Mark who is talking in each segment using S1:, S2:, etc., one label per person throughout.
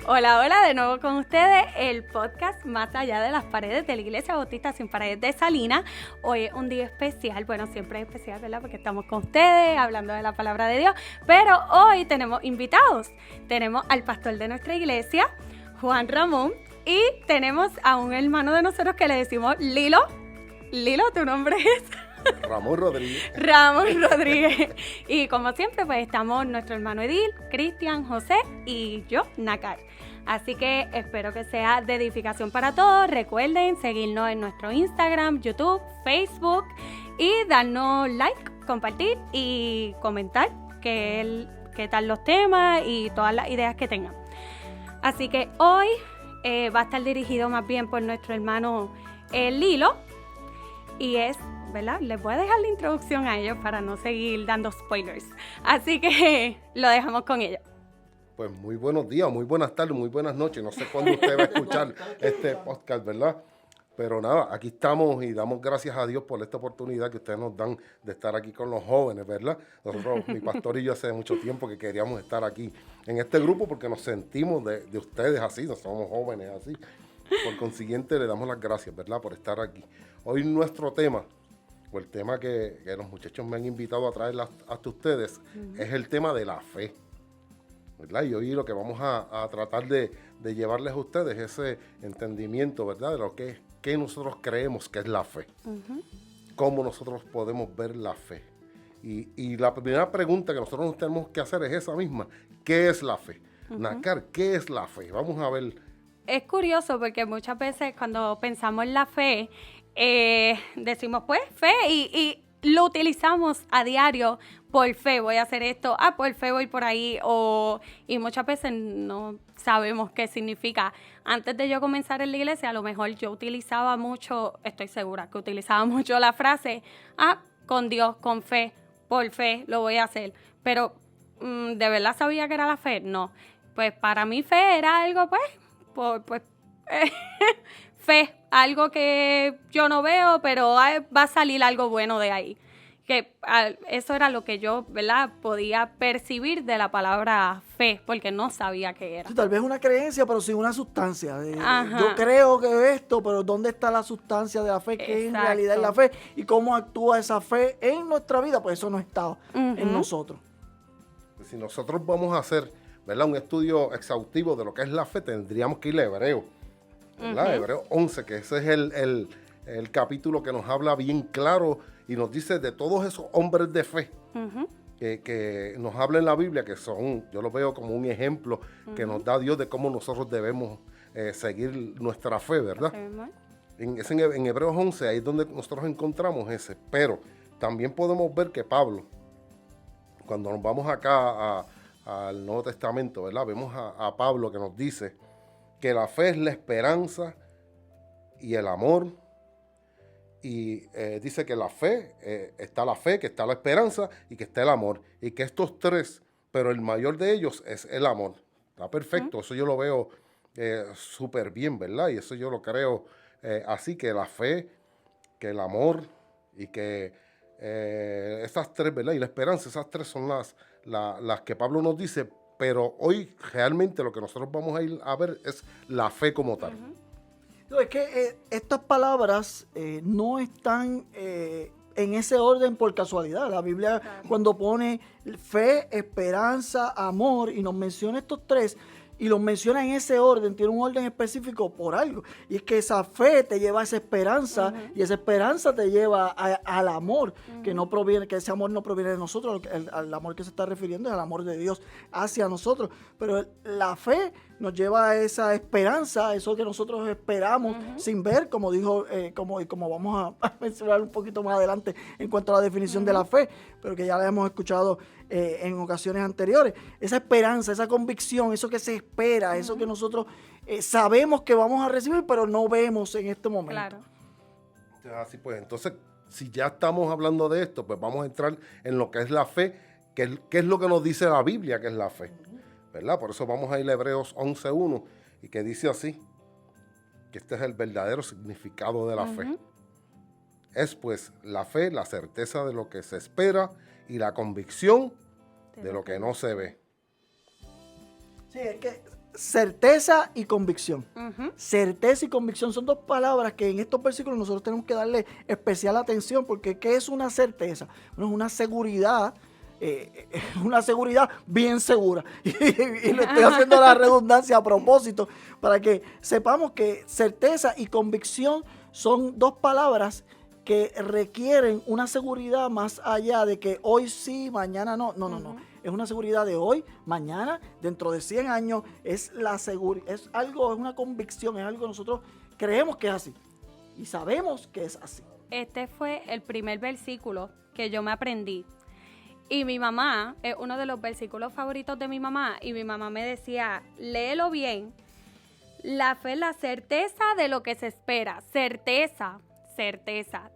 S1: Hola, hola, de nuevo con ustedes, el podcast Más Allá de las Paredes de la Iglesia Bautista Sin Paredes de Salinas. Hoy es un día especial, bueno, siempre es especial, ¿verdad? Porque estamos con ustedes, hablando de la palabra de Dios, pero hoy tenemos invitados. Tenemos al pastor de nuestra iglesia, Juan Ramón, y tenemos a un hermano de nosotros que le decimos Lilo. Lilo, ¿tu nombre es?
S2: Ramón Rodríguez.
S1: Ramón Rodríguez. Y como siempre, pues estamos nuestro hermano Edil, Cristian, José y yo, Nacar. Así que espero que sea de edificación para todos. Recuerden seguirnos en nuestro Instagram, YouTube, Facebook y darnos like, compartir y comentar qué tal los temas y todas las ideas que tengan. Así que hoy va a estar dirigido más bien por nuestro hermano Lilo y es... ¿verdad? Les voy a dejar la introducción a ellos para no seguir dando spoilers. Así que lo dejamos con ellos.
S2: Pues muy buenos días, muy buenas tardes, muy buenas noches. No sé cuándo usted va a escuchar este podcast, ¿verdad? Pero nada, aquí estamos y damos gracias a Dios por esta oportunidad que ustedes nos dan de estar aquí con los jóvenes, ¿verdad? Nosotros, mi pastor y yo, hace mucho tiempo que queríamos estar aquí en este grupo porque nos sentimos de ustedes así, no somos jóvenes así. Por consiguiente, le damos las gracias, ¿verdad? Por estar aquí. Hoy nuestro tema... o el tema que los muchachos me han invitado a traer hasta ustedes, es el tema de la fe, ¿verdad? Y hoy lo que vamos a tratar de llevarles a ustedes ese entendimiento, ¿verdad? De lo que nosotros creemos que es la fe. Cómo nosotros podemos ver la fe. Y la primera pregunta que nosotros nos tenemos que hacer es esa misma. ¿Qué es la fe? Nacar, ¿qué es la fe? Vamos a ver.
S1: Es curioso porque muchas veces cuando pensamos en la fe, decimos pues fe y lo utilizamos a diario por fe, voy a hacer esto, por fe voy por ahí, y muchas veces no sabemos qué significa. Antes de yo comenzar en la iglesia, a lo mejor yo utilizaba mucho, estoy segura que utilizaba mucho la frase, con Dios, con fe, por fe lo voy a hacer, pero ¿de verdad sabía que era la fe? No, pues para mí fe era algo fe, algo que yo no veo, pero va a salir algo bueno de ahí. Que eso era lo que yo, ¿verdad?, podía percibir de la palabra fe, porque no sabía qué era.
S3: Sí, tal vez una creencia, pero sin una sustancia. Yo creo que esto, pero ¿dónde está la sustancia de la fe? ¿Qué en realidad es la fe? ¿Y cómo actúa esa fe en nuestra vida? Pues eso no está en nosotros.
S2: Si nosotros vamos a hacer, ¿verdad?, un estudio exhaustivo de lo que es la fe, tendríamos que ir a Hebreos, ¿verdad? Hebreos 11, que ese es el capítulo que nos habla bien claro y nos dice de todos esos hombres de fe que nos habla en la Biblia, que son, yo los veo como un ejemplo que nos da Dios de cómo nosotros debemos seguir nuestra fe, ¿verdad? En Hebreos 11, ahí es donde nosotros encontramos ese, pero también podemos ver que Pablo, cuando nos vamos acá al Nuevo Testamento, ¿verdad? Vemos a Pablo que nos dice que la fe es la esperanza y el amor. Y dice que la fe, está la fe, que está la esperanza y que está el amor. Y que estos tres, pero el mayor de ellos es el amor. Está perfecto, eso yo lo veo súper bien, ¿verdad? Y eso yo lo creo así, que la fe, que el amor y que esas tres, ¿verdad? Y la esperanza, esas tres son las que Pablo nos dice. Pero hoy realmente lo que nosotros vamos a ir a ver es la fe como tal.
S3: No, es que estas palabras no están en ese orden por casualidad. La Biblia, cuando pone fe, esperanza, amor y nos menciona estos tres y los menciona en ese orden, tiene un orden específico por algo. Y es que esa fe te lleva a esa esperanza y esa esperanza te lleva al amor, que no proviene, que ese amor no proviene de nosotros. El amor que se está refiriendo es al amor de Dios hacia nosotros. Pero la fe nos lleva a esa esperanza, eso que nosotros esperamos sin ver, como dijo, como vamos a mencionar un poquito más adelante en cuanto a la definición de la fe, pero que ya la hemos escuchado en ocasiones anteriores. Esa esperanza, esa convicción, eso que se espera, eso que nosotros sabemos que vamos a recibir, pero no vemos en este momento.
S1: Claro.
S2: Así pues, entonces, si ya estamos hablando de esto, pues vamos a entrar en lo que es la fe, que es lo que nos dice la Biblia que es la fe, ¿verdad? Por eso vamos a ir a Hebreos 11:1 y que dice así, que este es el verdadero significado de la fe. Es pues la fe, la certeza de lo que se espera y la convicción de lo que no se ve.
S3: Sí, es que certeza y convicción.
S1: Ujú.
S3: Certeza y convicción son dos palabras que en estos versículos nosotros tenemos que darle especial atención, porque ¿qué es una certeza? Bueno, es una seguridad bien segura. Y le estoy haciendo la redundancia a propósito, para que sepamos que certeza y convicción son dos palabras que requieren una seguridad más allá de que hoy sí, mañana no. No. Es una seguridad de hoy, mañana, dentro de 100 años. Es algo, es una convicción, es algo que nosotros creemos que es así. Y sabemos que es así.
S1: Este fue el primer versículo que yo me aprendí. Y mi mamá, es uno de los versículos favoritos de mi mamá, y mi mamá me decía, léelo bien. La fe es la certeza de lo que se espera. Certeza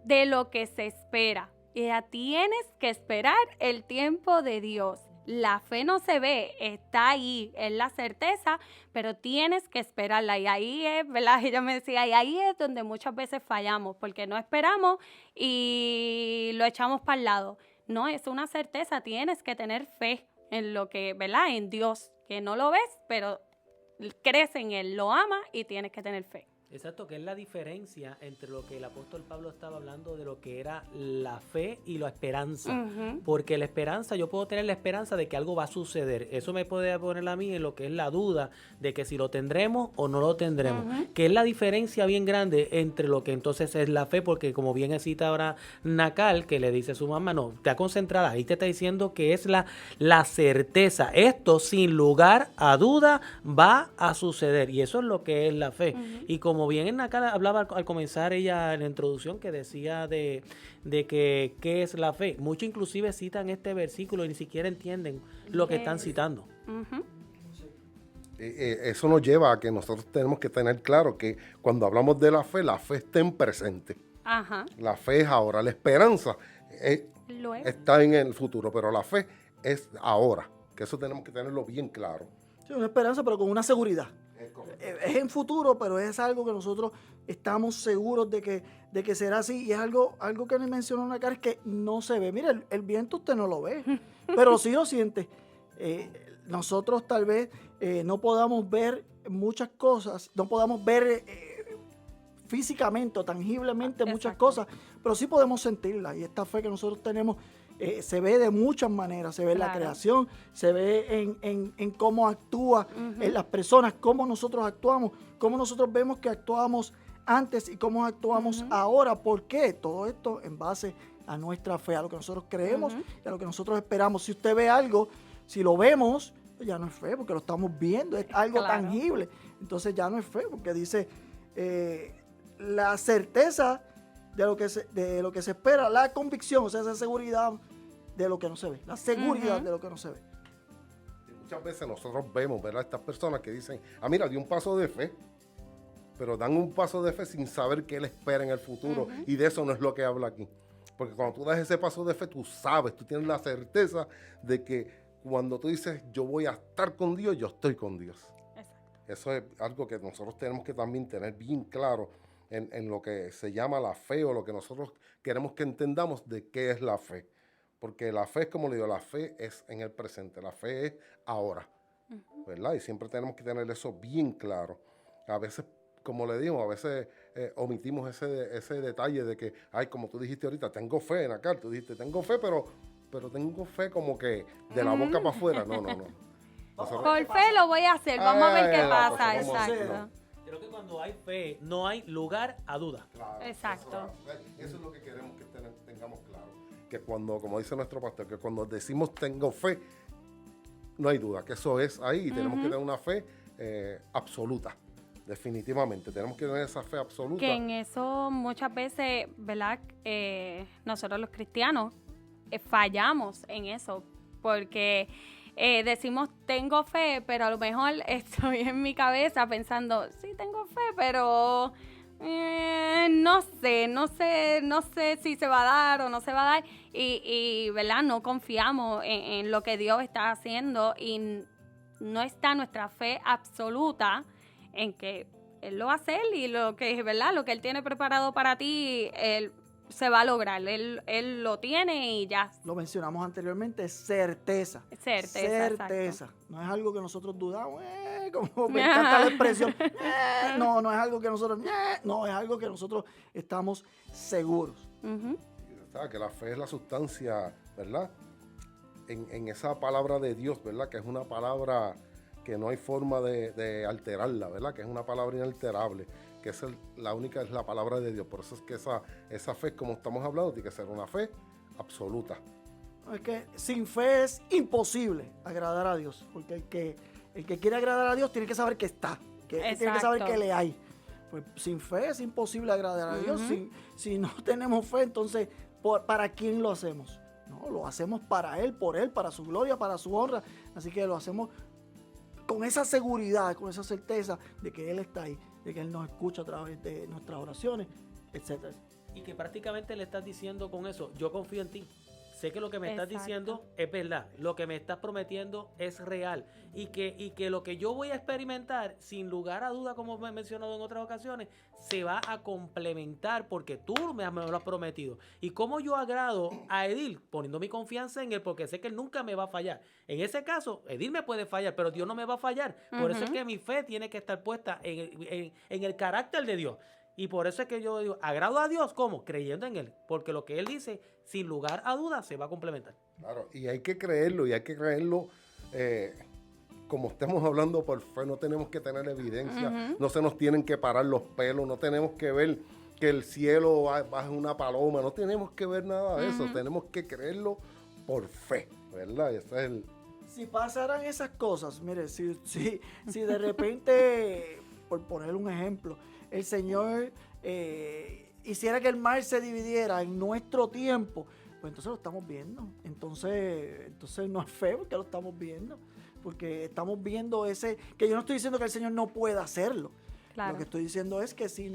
S1: de lo que se espera. Y ya tienes que esperar el tiempo de Dios. La fe no se ve, está ahí, es la certeza, pero tienes que esperarla. Y ahí es, ¿verdad? Ella me decía, y ahí es donde muchas veces fallamos, porque no esperamos y lo echamos para el lado. No, es una certeza, tienes que tener fe en lo que, ¿verdad? En Dios, que no lo ves, pero crees en Él, lo amas y tienes que tener fe.
S4: Exacto, que es la diferencia entre lo que el apóstol Pablo estaba hablando de lo que era la fe y la esperanza.
S1: Uh-huh.
S4: Porque la esperanza, yo puedo tener la esperanza de que algo va a suceder. Eso me puede poner a mí en lo que es la duda de que si lo tendremos o no lo tendremos. Uh-huh. Que es la diferencia bien grande entre lo que entonces es la fe, porque como bien cita ahora Nacal, que le dice a su mamá, no, está concentrada, ahí te está diciendo que es la certeza. Esto sin lugar a duda va a suceder. Y eso es lo que es la fe. Uh-huh. Y como bien en Nacal hablaba al comenzar ella en la introducción, que decía de que qué es la fe. Muchos inclusive citan este versículo y ni siquiera entienden lo que están citando.
S1: Uh-huh.
S2: Eso nos lleva a que nosotros tenemos que tener claro que cuando hablamos de la fe está en presente.
S1: Ajá.
S2: La fe es ahora, la esperanza está en el futuro, pero la fe es ahora, que eso tenemos que tenerlo bien claro.
S3: Sí, una esperanza, pero con una seguridad. Es en futuro, pero es algo que nosotros estamos seguros de que será así. Y es algo que me mencionó Nacar, que no se ve. Mire, el viento usted no lo ve, pero sí lo siente. Nosotros tal vez no podamos ver muchas cosas, no podamos ver físicamente o tangiblemente muchas cosas, pero sí podemos sentirlas. Y esta fe que nosotros tenemos se ve de muchas maneras. Se ve en la creación, se ve en cómo actúa en las personas, cómo nosotros actuamos, cómo nosotros vemos que actuábamos antes y cómo actuamos ahora. ¿Por qué? Todo esto en base a nuestra fe, a lo que nosotros creemos y a lo que nosotros esperamos. Si usted ve algo, si lo vemos, ya no es fe, porque lo estamos viendo, es algo tangible. Entonces ya no es fe, porque dice la certeza de lo que se espera, la convicción, o sea, esa seguridad de lo que no se ve, la seguridad de lo que no se ve.
S2: Y muchas veces nosotros vemos, ¿verdad?, estas personas que dicen, mira, di un paso de fe, pero dan un paso de fe sin saber qué le espera en el futuro, y de eso no es lo que habla aquí. Porque cuando tú das ese paso de fe, tú sabes, tú tienes la certeza de que cuando tú dices, yo voy a estar con Dios, yo estoy con Dios.
S1: Exacto.
S2: Eso es algo que nosotros tenemos que también tener bien claro en lo que se llama la fe, o lo que nosotros queremos que entendamos de qué es la fe. Porque la fe es, como le digo, la fe es en el presente, la fe es ahora, ¿verdad? Y siempre tenemos que tener eso bien claro. A veces, como le digo, a veces omitimos ese detalle de que, como tú dijiste ahorita, tengo fe en acá, tú dijiste, tengo fe, pero tengo fe como que de la boca para afuera. No.
S1: Por fe lo voy a hacer, vamos a ver qué pasa. Exacto.
S4: Creo que cuando hay fe, no hay lugar a duda.
S2: Claro,
S1: exacto.
S2: Eso es lo que queremos que tengamos claro. Que cuando, como dice nuestro pastor, que cuando decimos tengo fe, no hay duda, que eso es ahí. Y tenemos que tener una fe absoluta. Definitivamente, tenemos que tener esa fe absoluta.
S1: Que en eso muchas veces, ¿verdad? Nosotros los cristianos fallamos en eso, porque decimos sé fe, pero a lo mejor estoy en mi cabeza pensando, sí tengo fe, pero no sé si se va a dar o no se va a dar, y ¿verdad? No confiamos en lo que Dios está haciendo, y no está nuestra fe absoluta en que Él lo va a hacer, y lo que, ¿verdad?, lo que Él tiene preparado para ti, Él se va a lograr. Él lo tiene y ya.
S3: Lo mencionamos anteriormente, certeza.
S1: Certeza.
S3: No es algo que nosotros dudamos, como me encanta la expresión. No es algo que nosotros, no, es algo que nosotros estamos seguros.
S1: Ujú.
S2: ¿Sabes? Que la fe es la sustancia, ¿verdad? En esa palabra de Dios, ¿verdad? Que es una palabra que no hay forma de alterarla, ¿verdad? Que es una palabra inalterable, que es la única, es la palabra de Dios. Por eso es que esa fe, como estamos hablando, tiene que ser una fe absoluta.
S3: Es que sin fe es imposible agradar a Dios, porque el que quiere agradar a Dios tiene que saber que está, tiene que saber que le hay. Pues sin fe es imposible agradar a Dios. Si no tenemos fe, entonces, ¿para quién lo hacemos? No, lo hacemos para Él, por Él, para su gloria, para su honra. Así que lo hacemos con esa seguridad, con esa certeza de que Él está ahí, de que Él nos escucha a través de nuestras oraciones, etcétera.
S4: Y que prácticamente le estás diciendo con eso, yo confío en ti. Sé que lo que me estás
S1: Exacto.
S4: diciendo es verdad, lo que me estás prometiendo es real y que lo que yo voy a experimentar, sin lugar a duda, como me he mencionado en otras ocasiones, se va a complementar porque tú me lo has prometido. Y cómo yo agrado a Edil, poniendo mi confianza en él, porque sé que él nunca me va a fallar. En ese caso, Edil me puede fallar, pero Dios no me va a fallar. Por eso es que mi fe tiene que estar puesta en el carácter de Dios. Y por eso es que yo digo, agrado a Dios, ¿cómo? Creyendo en Él. Porque lo que Él dice, sin lugar a dudas, se va a complementar.
S2: Claro, y hay que creerlo, como estemos hablando por fe, no tenemos que tener evidencia, no se nos tienen que parar los pelos, no tenemos que ver que el cielo baje una paloma, no tenemos que ver nada de eso, tenemos que creerlo por fe, ¿verdad? Y ese es el...
S3: Si pasaran esas cosas, mire, si de repente, por poner un ejemplo, el Señor hiciera que el mar se dividiera en nuestro tiempo, pues entonces lo estamos viendo. Entonces no es fe porque lo estamos viendo. Porque estamos viendo que yo no estoy diciendo que el Señor no pueda hacerlo.
S1: Claro.
S3: Lo que estoy diciendo es que si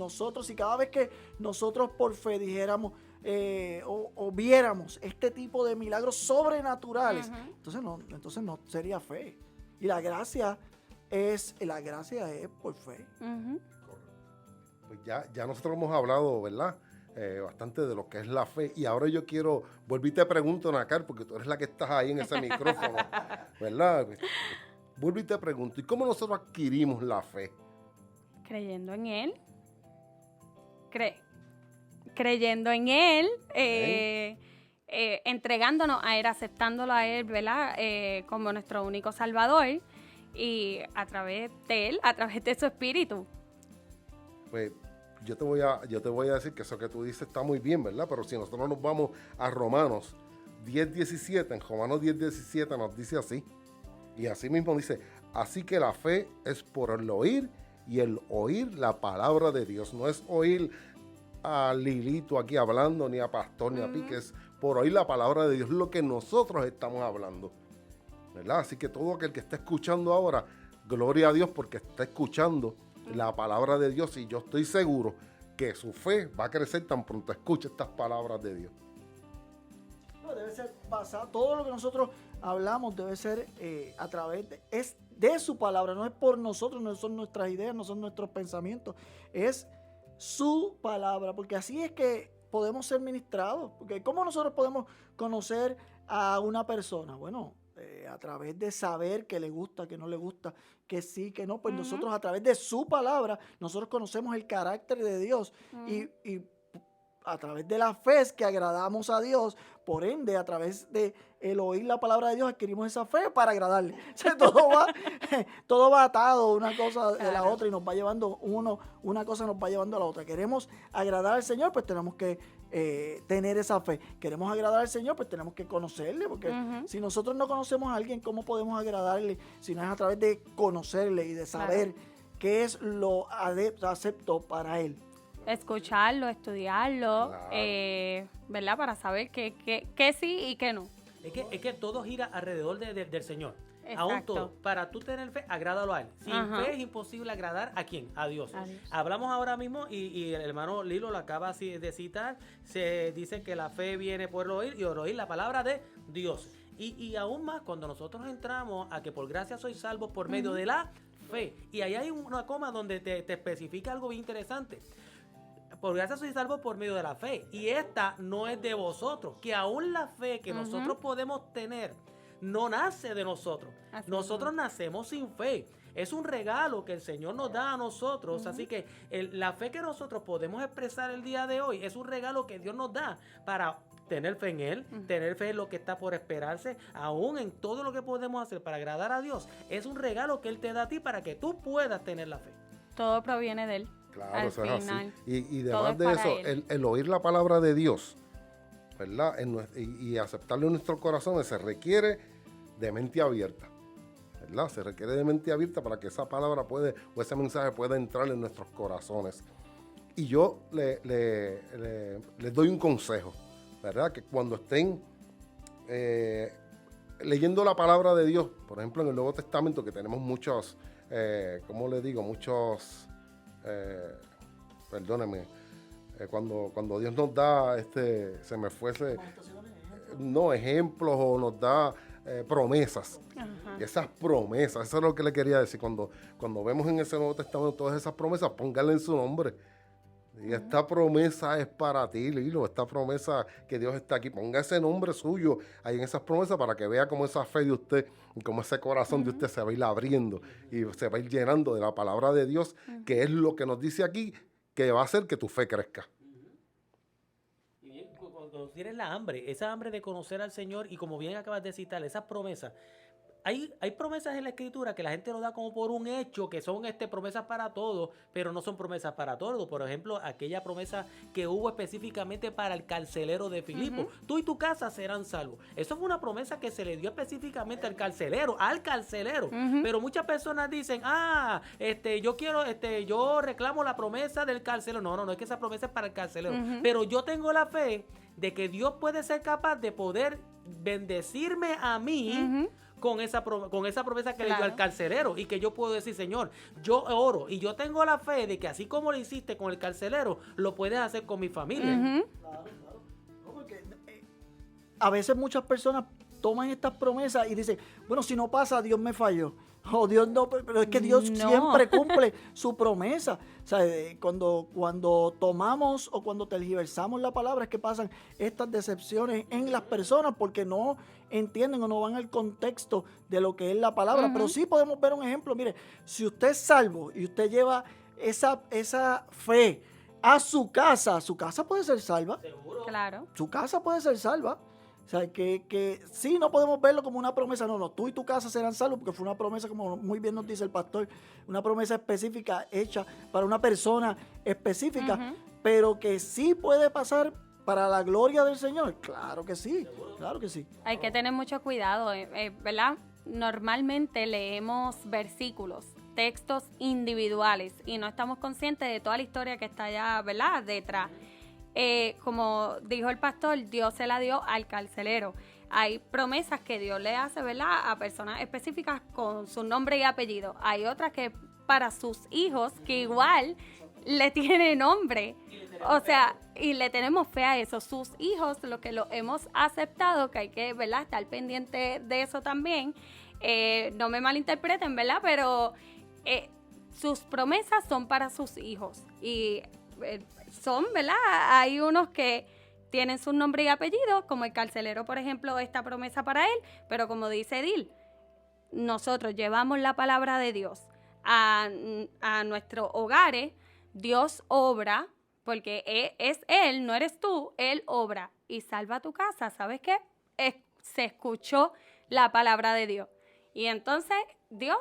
S3: cada vez que nosotros por fe dijéramos o viéramos este tipo de milagros sobrenaturales, entonces no sería fe. Y la gracia es por fe.
S2: Pues ya nosotros hemos hablado, ¿verdad? Bastante de lo que es la fe. Y ahora yo vuelvo y te pregunto, Nacar, porque tú eres la que estás ahí en ese micrófono, ¿verdad? Vuelvo y te pregunto, ¿y cómo nosotros adquirimos la fe?
S1: Creyendo en Él. Creyendo en Él. Entregándonos a Él, aceptándolo a Él, ¿verdad? Como nuestro único Salvador. Y a través de Él, a través de su Espíritu.
S2: Pues yo te voy a decir que eso que tú dices está muy bien, ¿verdad? Pero si nosotros nos vamos a Romanos 10:17, en Romanos 10:17 nos dice así, y así mismo dice, así que la fe es por el oír, y el oír la palabra de Dios. No es oír a Lilito aquí hablando, ni a Pastor, ni a Pique, es por oír la palabra de Dios, lo que nosotros estamos hablando, ¿verdad? Así que todo aquel que está escuchando ahora, gloria a Dios porque está escuchando la palabra de Dios, y yo estoy seguro que su fe va a crecer tan pronto escuche estas palabras de Dios.
S3: No, debe ser basado, todo lo que nosotros hablamos debe ser a través de su palabra, no es por nosotros, no son nuestras ideas, no son nuestros pensamientos, es su palabra, porque así es que podemos ser ministrados. Porque ¿cómo nosotros podemos conocer a una persona? Bueno, a través de saber que le gusta, que no le gusta, que sí, que no, pues nosotros a través de su palabra, nosotros conocemos el carácter de Dios y a través de la fe es que agradamos a Dios, por ende, a través de el oír la palabra de Dios adquirimos esa fe para agradarle. O sea, todo va atado una cosa de la otra y nos va llevando una cosa nos va llevando a la otra. Queremos agradar al Señor, pues tenemos que tener esa fe. Queremos agradar al Señor, pues tenemos que conocerle, porque si nosotros no conocemos a alguien, ¿cómo podemos agradarle? Si no es a través de conocerle y de saber qué es lo acepto para Él.
S1: Escucharlo, estudiarlo,
S2: Claro.
S1: ¿verdad? Para saber qué sí y qué no.
S4: Es que todo gira alrededor del Señor.
S1: Exacto.
S4: Aún todo. Para tú tener fe, agrádalo a Él. Sin fe es imposible agradar ¿a quién? A Dios. Hablamos ahora mismo y el hermano Lilo lo acaba de citar. Se dice que la fe viene por oír y por oír la palabra de Dios. Y aún más cuando nosotros entramos a que por gracia sois salvos por medio de la fe. Y ahí hay una coma donde te especifica algo bien interesante. por gracia sois salvos por medio de la fe. Y esta no es de vosotros, que aún la fe que nosotros podemos tener no nace de nosotros.
S1: Así
S4: Nosotros nacemos sin fe. Es un regalo que el Señor nos da a nosotros. Así que la fe que nosotros podemos expresar el día de hoy es un regalo que Dios nos da para tener fe en Él, tener fe en lo que está por esperarse, aún en todo lo que podemos hacer para agradar a Dios. Es un regalo que Él te da a ti para que tú puedas tener la fe.
S1: Todo proviene de Él.
S2: Claro,
S1: al
S2: eso es así.
S1: final.
S2: Y
S1: Todo
S2: además
S1: es
S2: de
S1: para
S2: eso,
S1: Él.
S2: el oír la palabra de Dios, ¿verdad? Y aceptarlo en nuestros corazones se requiere de mente abierta, ¿verdad? Se requiere de mente abierta para que esa palabra o ese mensaje pueda entrar en nuestros corazones. Y yo les doy un consejo, ¿verdad? Que cuando estén leyendo la palabra de Dios, por ejemplo en el Nuevo Testamento, que tenemos muchos, ¿cómo le digo? Muchos, perdónenme, cuando Dios nos da, se me fuese, no, ejemplos o nos da promesas.
S1: Ajá.
S2: Y esas promesas, eso es lo que le quería decir. Cuando vemos en ese Nuevo Testamento todas esas promesas, pónganle en su nombre. Y esta promesa es para ti, Lilo. Esta promesa que Dios está aquí. Ponga ese nombre suyo ahí en esas promesas para que vea cómo esa fe de usted y cómo ese corazón de usted se va a ir abriendo y se va a ir llenando de la palabra de Dios, que es lo que nos dice aquí, que va a hacer que tu fe crezca.
S4: Y bien, cuando tienes la hambre, esa hambre de conocer al Señor, y como bien acabas de citar, esas promesas, hay promesas en la Escritura que la gente lo da como por un hecho, que son promesas para todos, pero no son promesas para todos. Por ejemplo, aquella promesa que hubo específicamente para el carcelero de Filipo. Tú y tu casa serán salvos. Eso fue una promesa que se le dio específicamente al carcelero. Pero muchas personas dicen, yo reclamo la promesa del carcelero. No es que esa promesa es para el carcelero. Pero yo tengo la fe de que Dios puede ser capaz de poder bendecirme a mí con esa promesa que le dio al carcelero, y que yo puedo decir, Señor, yo oro y yo tengo la fe de que así como lo hiciste con el carcelero, lo puedes hacer con mi familia.
S3: Claro. No, porque, a veces muchas personas toman estas promesas y dicen, bueno, si no pasa, Dios me falló. O Dios no, pero es que Dios
S1: No.
S3: siempre cumple su promesa. O sea, cuando tomamos o cuando tergiversamos la palabra es que pasan estas decepciones en las personas porque no entienden o no van al contexto de lo que es la palabra. Pero sí podemos ver un ejemplo. Mire, si usted es salvo y usted lleva esa fe a su casa puede ser salva.
S1: Claro.
S3: Su casa puede ser salva. O sea, que sí, no podemos verlo como una promesa. No, tú y tu casa serán salvos, porque fue una promesa, como muy bien nos dice el pastor, una promesa específica hecha para una persona específica, pero que sí puede pasar para la gloria del Señor. Claro que sí, claro que sí.
S1: Hay que tener mucho cuidado, ¿verdad? Normalmente leemos versículos, textos individuales, y no estamos conscientes de toda la historia que está allá, ¿verdad?, detrás. Como dijo el pastor, Dios se la dio al carcelero. Hay promesas que Dios le hace, ¿verdad?, a personas específicas con su nombre y apellido. Hay otras que para sus hijos, que igual le tiene nombre. O sea, y le tenemos fe a eso. Sus hijos, lo que lo hemos aceptado, que hay que, ¿verdad?, estar pendiente de eso también. No me malinterpreten, ¿verdad?, pero sus promesas son para sus hijos. Y son, ¿verdad? Hay unos que tienen su nombre y apellido, como el carcelero, por ejemplo, esta promesa para él, pero como dice Edil, nosotros llevamos la palabra de Dios a nuestros hogares. Dios obra, porque es Él, no eres tú, Él obra y salva tu casa. ¿Sabes qué? Se escuchó la palabra de Dios. Y entonces Dios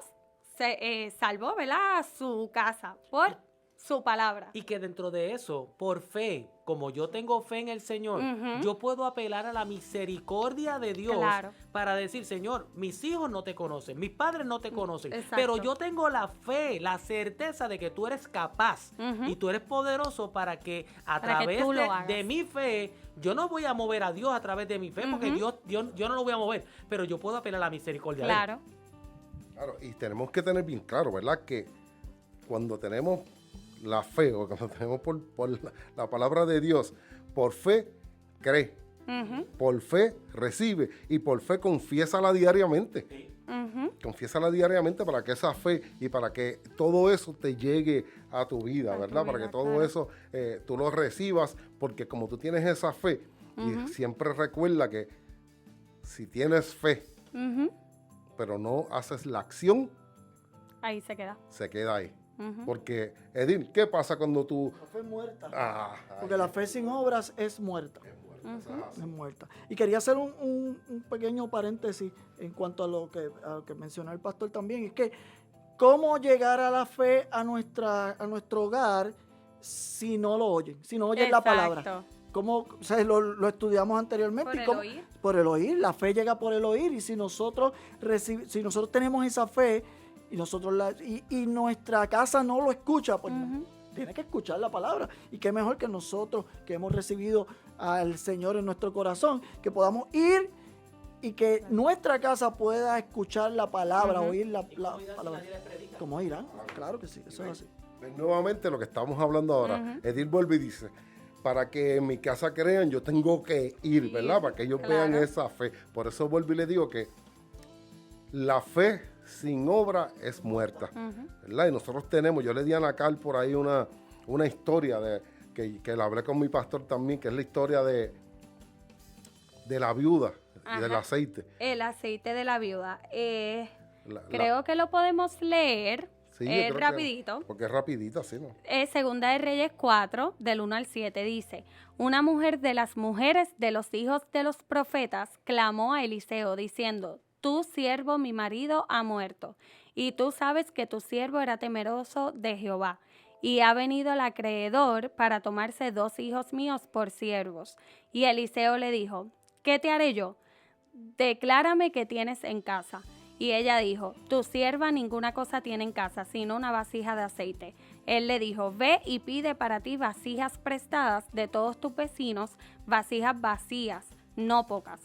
S1: se salvó, ¿verdad?, su casa por su palabra.
S4: Y que dentro de eso, por fe, como yo tengo fe en el Señor, yo puedo apelar a la misericordia de Dios para decir, Señor, mis hijos no te conocen, mis padres no te conocen, pero yo tengo la fe, la certeza de que tú eres capaz y tú eres poderoso para que a través de mi fe, yo no voy a mover a Dios a través de mi fe, porque Dios, yo no lo voy a mover, pero yo puedo apelar a la misericordia de Él.
S2: Claro, y tenemos que tener bien claro, ¿verdad?, que cuando tenemos la fe, o cuando tenemos por la palabra de Dios, por fe cree, por fe recibe y por fe confiésala diariamente. Confiésala diariamente para que esa fe y para que todo eso te llegue a tu vida, ¿verdad? Para que todo eso tú lo recibas, porque como tú tienes esa fe, y siempre recuerda que si tienes fe, pero no haces la acción,
S1: ahí se queda.
S2: se queda ahí. Porque, Edil, ¿qué pasa cuando tú...
S3: La fe es muerta.
S2: Porque
S3: la fe sin obras es muerta. Es muerta. Y quería hacer un pequeño paréntesis en cuanto a lo que mencionó el pastor también. Es que, ¿cómo llegar a la fe a nuestro hogar si no lo oyen? Si no oyen la palabra. ¿Cómo, o sea, lo estudiamos anteriormente?
S1: Por el oír.
S3: Por el oír. La fe llega por el oír. Y si nosotros tenemos esa fe y nuestra casa no lo escucha, pues tiene que escuchar la palabra. Y qué mejor que nosotros, que hemos recibido al Señor en nuestro corazón, que podamos ir y que nuestra casa pueda escuchar la palabra, oír la palabra. ¿Cómo irán? Claro que sí, eso es así.
S2: Nuevamente lo que estamos hablando ahora, Edil vuelve y dice, para que en mi casa crean, yo tengo que ir, ¿verdad? Para que ellos vean esa fe. Por eso vuelvo y le digo que la fe sin obra es muerta, ¿verdad? Y nosotros tenemos, yo le di a Nacal por ahí una historia que la hablé con mi pastor también, que es la historia de la viuda y del aceite.
S1: El aceite de la viuda. Creo que lo podemos leer.
S2: Sí,
S1: rapidito.
S2: Porque es rapidito, sí, ¿no?
S1: Segunda de Reyes 4, del 1 al 7, dice, una mujer de las mujeres de los hijos de los profetas clamó a Eliseo diciendo, tu siervo, mi marido, ha muerto, y tú sabes que tu siervo era temeroso de Jehová, y ha venido el acreedor para tomarse 2 hijos míos por siervos. Y Eliseo le dijo, ¿qué te haré yo? Declárame qué tienes en casa. Y ella dijo, tu sierva ninguna cosa tiene en casa, sino una vasija de aceite. Él le dijo, ve y pide para ti vasijas prestadas de todos tus vecinos, vasijas vacías, no pocas.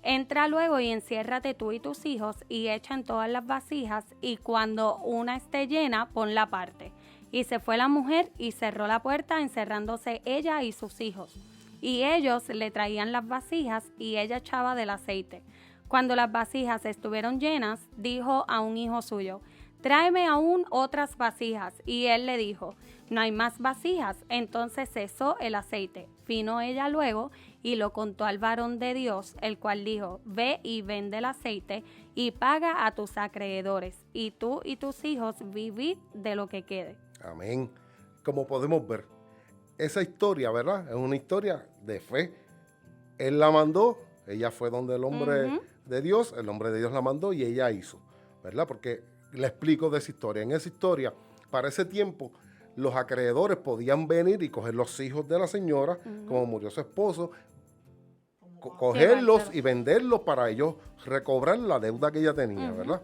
S1: Entra luego y enciérrate tú y tus hijos y echa en todas las vasijas, y cuando una esté llena, ponla aparte. Y se fue la mujer y cerró la puerta, encerrándose ella y sus hijos. Y ellos le traían las vasijas y ella echaba del aceite. Cuando las vasijas estuvieron llenas, dijo a un hijo suyo, tráeme aún otras vasijas. Y él le dijo, no hay más vasijas. Entonces cesó el aceite. Vino ella luego y lo contó al varón de Dios, el cual dijo, ve y vende el aceite y paga a tus acreedores, y tú y tus hijos vivid de lo que quede.
S2: Amén. Como podemos ver, esa historia, ¿verdad? Es una historia de fe. Él la mandó, ella fue donde el hombre de Dios, el hombre de Dios la mandó y ella hizo, ¿verdad? Porque le explico de esa historia. En esa historia, para ese tiempo, los acreedores podían venir y coger los hijos de la señora, como murió su esposo, cogerlos y venderlos para ellos recobrar la deuda que ella tenía, ¿verdad?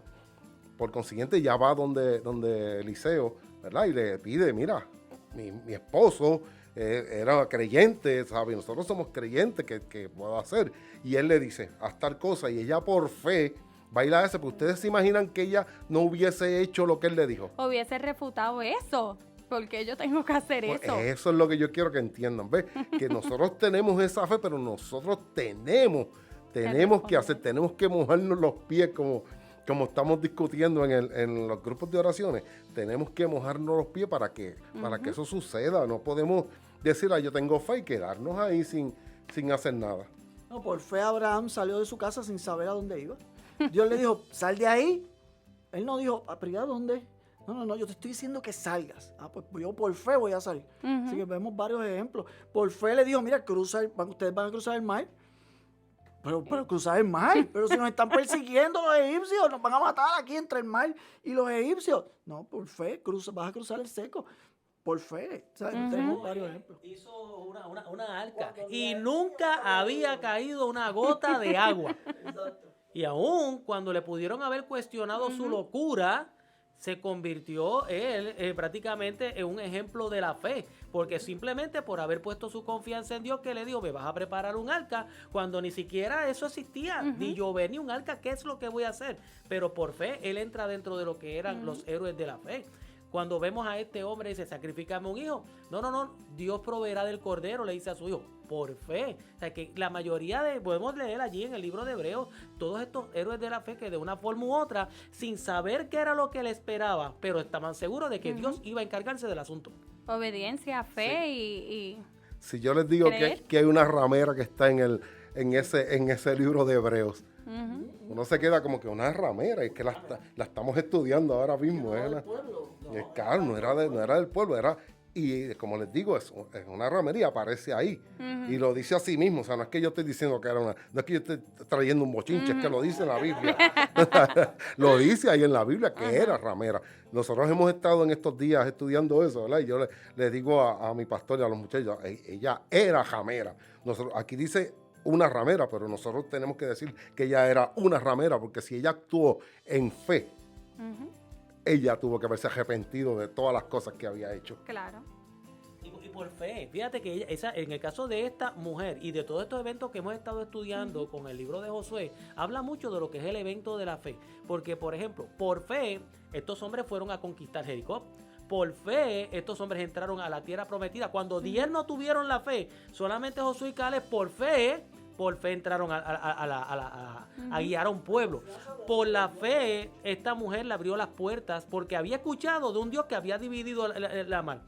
S2: Por consiguiente, ya va donde Eliseo, ¿verdad? Y le pide, mira, mi esposo era creyente, ¿sabe? Nosotros somos creyentes, ¿qué puedo hacer? Y él le dice, haz tal cosa, y ella por fe va a ir a ese, porque ustedes se imaginan que ella no hubiese hecho lo que él le dijo.
S1: Hubiese refutado eso. Porque yo tengo que hacer
S2: pues
S1: eso.
S2: Eso es lo que yo quiero que entiendan, ¿ves? Que nosotros tenemos esa fe, pero nosotros tenemos que hacer, tenemos que mojarnos los pies como estamos discutiendo en los grupos de oraciones. Tenemos que mojarnos los pies para que eso suceda. No podemos decir, yo tengo fe y quedarnos ahí sin hacer nada.
S3: No, por fe Abraham salió de su casa sin saber a dónde iba. Dios le dijo, sal de ahí. Él no dijo, ¿a dónde? No, yo te estoy diciendo que salgas. Pues yo por fe voy a salir. Así que vemos varios ejemplos. Por fe le dijo, mira, ustedes van a cruzar el mar. Pero cruzar el mar. Pero si nos están persiguiendo los egipcios, nos van a matar aquí entre el mar y los egipcios. No, por fe, vas a cruzar el seco. Por fe. Tenemos varios ejemplos.
S4: Hizo una arca y nunca había caído una gota de agua.
S3: Exacto.
S4: Y aún cuando le pudieron haber cuestionado su locura, se convirtió él prácticamente en un ejemplo de la fe, porque simplemente por haber puesto su confianza en Dios, que le dijo, me vas a preparar un arca, cuando ni siquiera eso existía, ni llover ni un arca, ¿qué es lo que voy a hacer? Pero por fe, él entra dentro de lo que eran los héroes de la fe. Cuando vemos a este hombre y dice, sacrifícame un hijo. No, Dios proveerá del cordero, le dice a su hijo, por fe. O sea, que la mayoría podemos leer allí en el libro de Hebreos, todos estos héroes de la fe que de una forma u otra, sin saber qué era lo que le esperaba, pero estaban seguros de que Dios iba a encargarse del asunto.
S1: Obediencia, fe y
S2: Si yo les digo que hay una ramera que está en ese libro de Hebreos, uno se queda como que una ramera, es que la estamos estudiando ahora mismo. Claro, no era del pueblo, y como les digo, es una ramería, aparece ahí. Y lo dice a sí mismo, o sea, no es que yo estoy diciendo que era no es que yo esté trayendo un bochinche, es que lo dice en la Biblia. Lo dice ahí en la Biblia que era ramera. Nosotros hemos estado en estos días estudiando eso, ¿verdad? Y yo le digo a mi pastor y a los muchachos, ella era ramera. Aquí dice una ramera, pero nosotros tenemos que decir que ella era una ramera, porque si ella actuó en fe, ella tuvo que haberse arrepentido de todas las cosas que había hecho.
S1: Claro.
S4: Y por fe, fíjate que en el caso de esta mujer y de todos estos eventos que hemos estado estudiando con el libro de Josué, habla mucho de lo que es el evento de la fe. Porque, por ejemplo, por fe, estos hombres fueron a conquistar Jericó. Por fe, estos hombres entraron a la tierra prometida. Cuando 10 no tuvieron la fe, solamente Josué y Caleb, por fe entraron a guiar a un pueblo. Por la fe, esta mujer le abrió las puertas porque había escuchado de un Dios que había dividido la mar.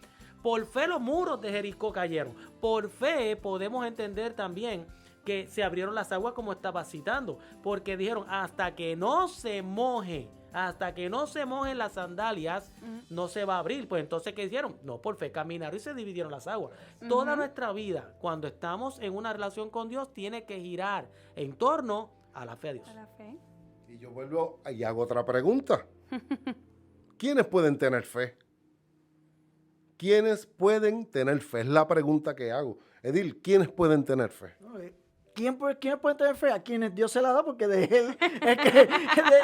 S4: Por fe los muros de Jericó cayeron. Por fe podemos entender también que se abrieron las aguas como estaba citando, porque dijeron hasta que no se mojen las sandalias, no se va a abrir. Pues entonces, ¿qué hicieron? No, por fe caminaron y se dividieron las aguas. Toda nuestra vida, cuando estamos en una relación con Dios, tiene que girar en torno a la fe a Dios.
S1: A la fe.
S2: Y yo vuelvo y hago otra pregunta. ¿Quiénes pueden tener fe? ¿Quiénes pueden tener fe? Es la pregunta que hago. Edil, ¿quiénes pueden tener fe?
S3: ¿Quién puede tener fe? A quienes Dios se la da, porque de Él,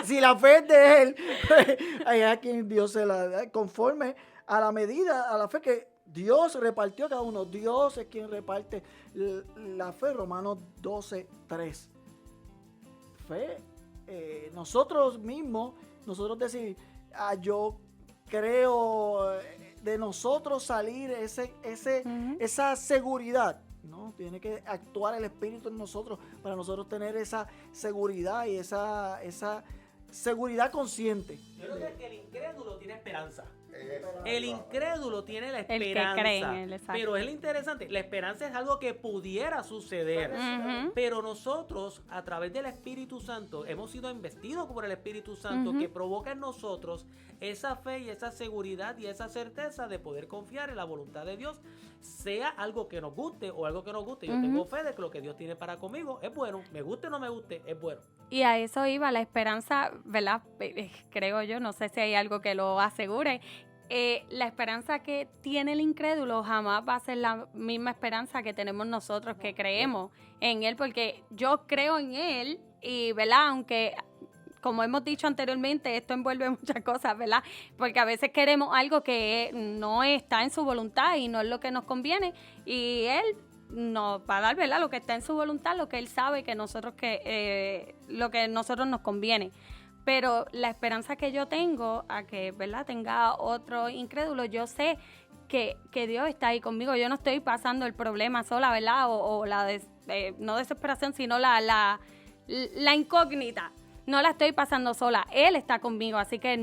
S3: si la fe es de Él, pues, a quien Dios se la da, conforme a la medida, a la fe que Dios repartió a cada uno. Dios es quien reparte la fe, Romanos 12:3. Fe, nosotros mismos, nosotros decir, yo creo, de nosotros salir esa seguridad. No, tiene que actuar el Espíritu en nosotros para nosotros tener esa seguridad y esa seguridad consciente.
S4: Yo creo que el incrédulo tiene esperanza. El incrédulo tiene la esperanza.
S1: El que cree en él, exacto.
S4: Pero es lo interesante, la esperanza es algo que pudiera suceder. Pero nosotros, a través del Espíritu Santo, hemos sido investidos por el Espíritu Santo, que provoca en nosotros esa fe y esa seguridad y esa certeza de poder confiar en la voluntad de Dios, sea algo que nos guste o algo que nos guste. Yo tengo fe de que lo que Dios tiene para conmigo es bueno, me guste o no me guste, es bueno.
S1: Y a eso iba la esperanza, ¿verdad? Creo yo, no sé si hay algo que lo asegure. La esperanza que tiene el incrédulo jamás va a ser la misma esperanza que tenemos nosotros que creemos en Él, porque yo creo en Él y, ¿verdad? Aunque, como hemos dicho anteriormente, esto envuelve muchas cosas, ¿verdad? Porque a veces queremos algo que no está en su voluntad y no es lo que nos conviene, y Él nos va a dar, ¿verdad?, lo que está en su voluntad, lo que Él sabe que nosotros lo que a nosotros nos conviene. Pero la esperanza que yo tengo a que, ¿verdad?, tenga otro incrédulo, yo sé que Dios está ahí conmigo. Yo no estoy pasando el problema sola, ¿verdad? O la no desesperación, sino la incógnita. No la estoy pasando sola. Él está conmigo, así que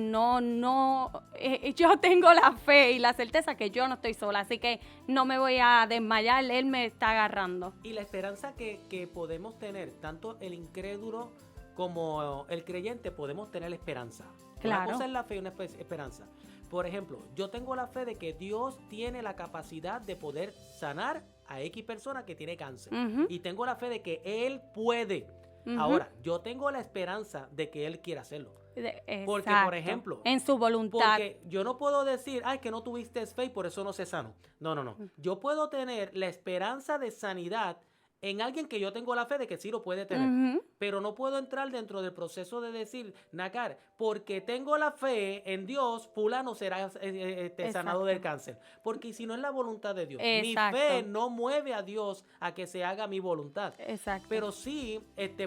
S1: yo tengo la fe y la certeza que yo no estoy sola, así que no me voy a desmayar. Él me está agarrando.
S4: Y la esperanza que podemos tener, tanto el incrédulo como el creyente, podemos tener esperanza.
S1: Claro.
S4: Una cosa es la fe y una esperanza. Por ejemplo, yo tengo la fe de que Dios tiene la capacidad de poder sanar a X persona que tiene cáncer. Y tengo la fe de que Él puede. Ahora, yo tengo la esperanza de que Él quiera hacerlo. Porque, por ejemplo,
S1: en su voluntad.
S4: Porque yo no puedo decir, que no tuviste fe y por eso no se sano. No. Yo puedo tener la esperanza de sanidad en alguien que yo tengo la fe de que sí lo puede tener, pero no puedo entrar dentro del proceso de decir, Nacar, porque tengo la fe en Dios, fulano será sanado del cáncer, porque si no es la voluntad de Dios.
S1: Exacto.
S4: Mi fe no mueve a Dios a que se haga mi voluntad.
S1: Exacto.
S4: Pero sí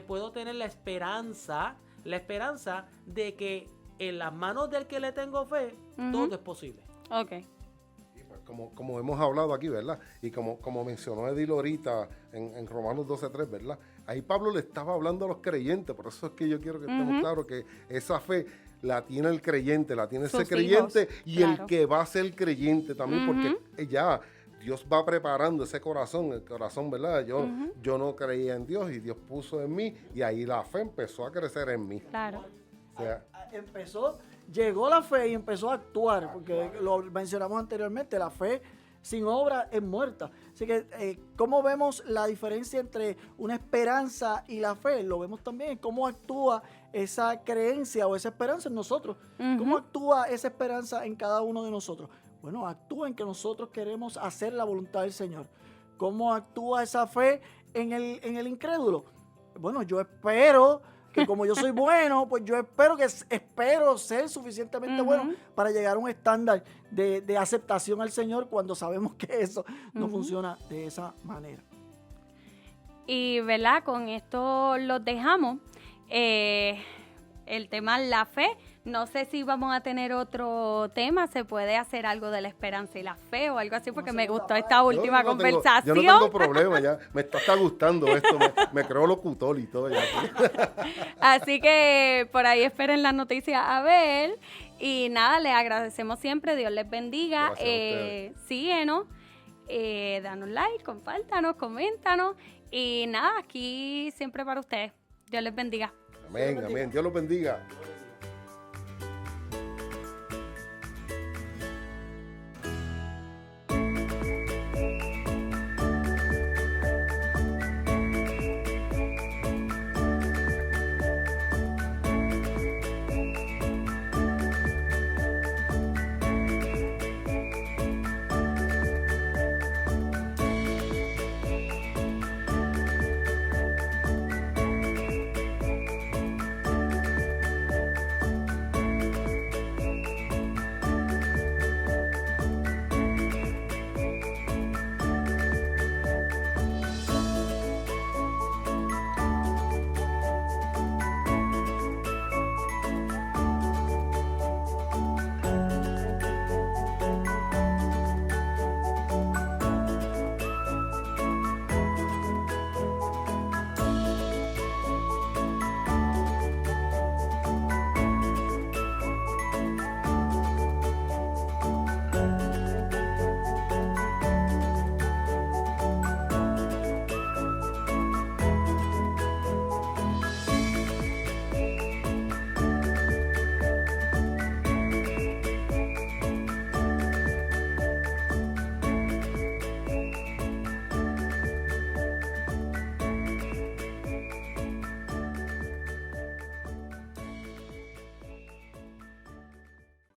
S4: puedo tener la esperanza de que en las manos del que le tengo fe, todo es posible.
S1: Ok.
S2: Y pues, como hemos hablado aquí, ¿verdad? Y como mencionó Edil ahorita en Romanos 12:3, ¿verdad? Ahí Pablo le estaba hablando a los creyentes, por eso es que yo quiero que estemos claros que esa fe la tiene el creyente, la tiene ese
S1: Sus
S2: creyente
S1: hijos,
S2: y
S1: claro.
S2: el que va a ser creyente también, porque ya Dios va preparando ese corazón, el corazón, ¿verdad? Yo no creía en Dios y Dios puso en mí y ahí la fe empezó a crecer en mí.
S1: Claro.
S2: O sea,
S3: Llegó la fe y empezó a actuar, porque lo mencionamos anteriormente, la fe sin obra es muerta. Así que, ¿cómo vemos la diferencia entre una esperanza y la fe? Lo vemos también en cómo actúa esa creencia o esa esperanza en nosotros. ¿Cómo actúa esa esperanza en cada uno de nosotros? Bueno, actúa en que nosotros queremos hacer la voluntad del Señor. ¿Cómo actúa esa fe en el incrédulo? Bueno, yo espero que como yo soy bueno, pues yo espero ser suficientemente bueno para llegar a un estándar de aceptación al Señor cuando sabemos que eso no funciona de esa manera.
S1: Y, ¿verdad? Con esto los dejamos. El tema la fe. No sé si vamos a tener otro tema. Se puede hacer algo de la esperanza y la fe o algo así, porque me gustó esta última conversación.
S2: Yo no tengo problema, ya me está gustando esto. Me creo locutor y todo. Ya.
S1: Así que por ahí esperen las noticias a ver. Y nada, les agradecemos siempre. Dios les bendiga.
S2: Gracias a ustedes.
S1: Síguenos. Danos like, compártanos, coméntanos. Y nada, aquí siempre para ustedes. Dios les bendiga.
S2: Amén, amén. Dios los bendiga.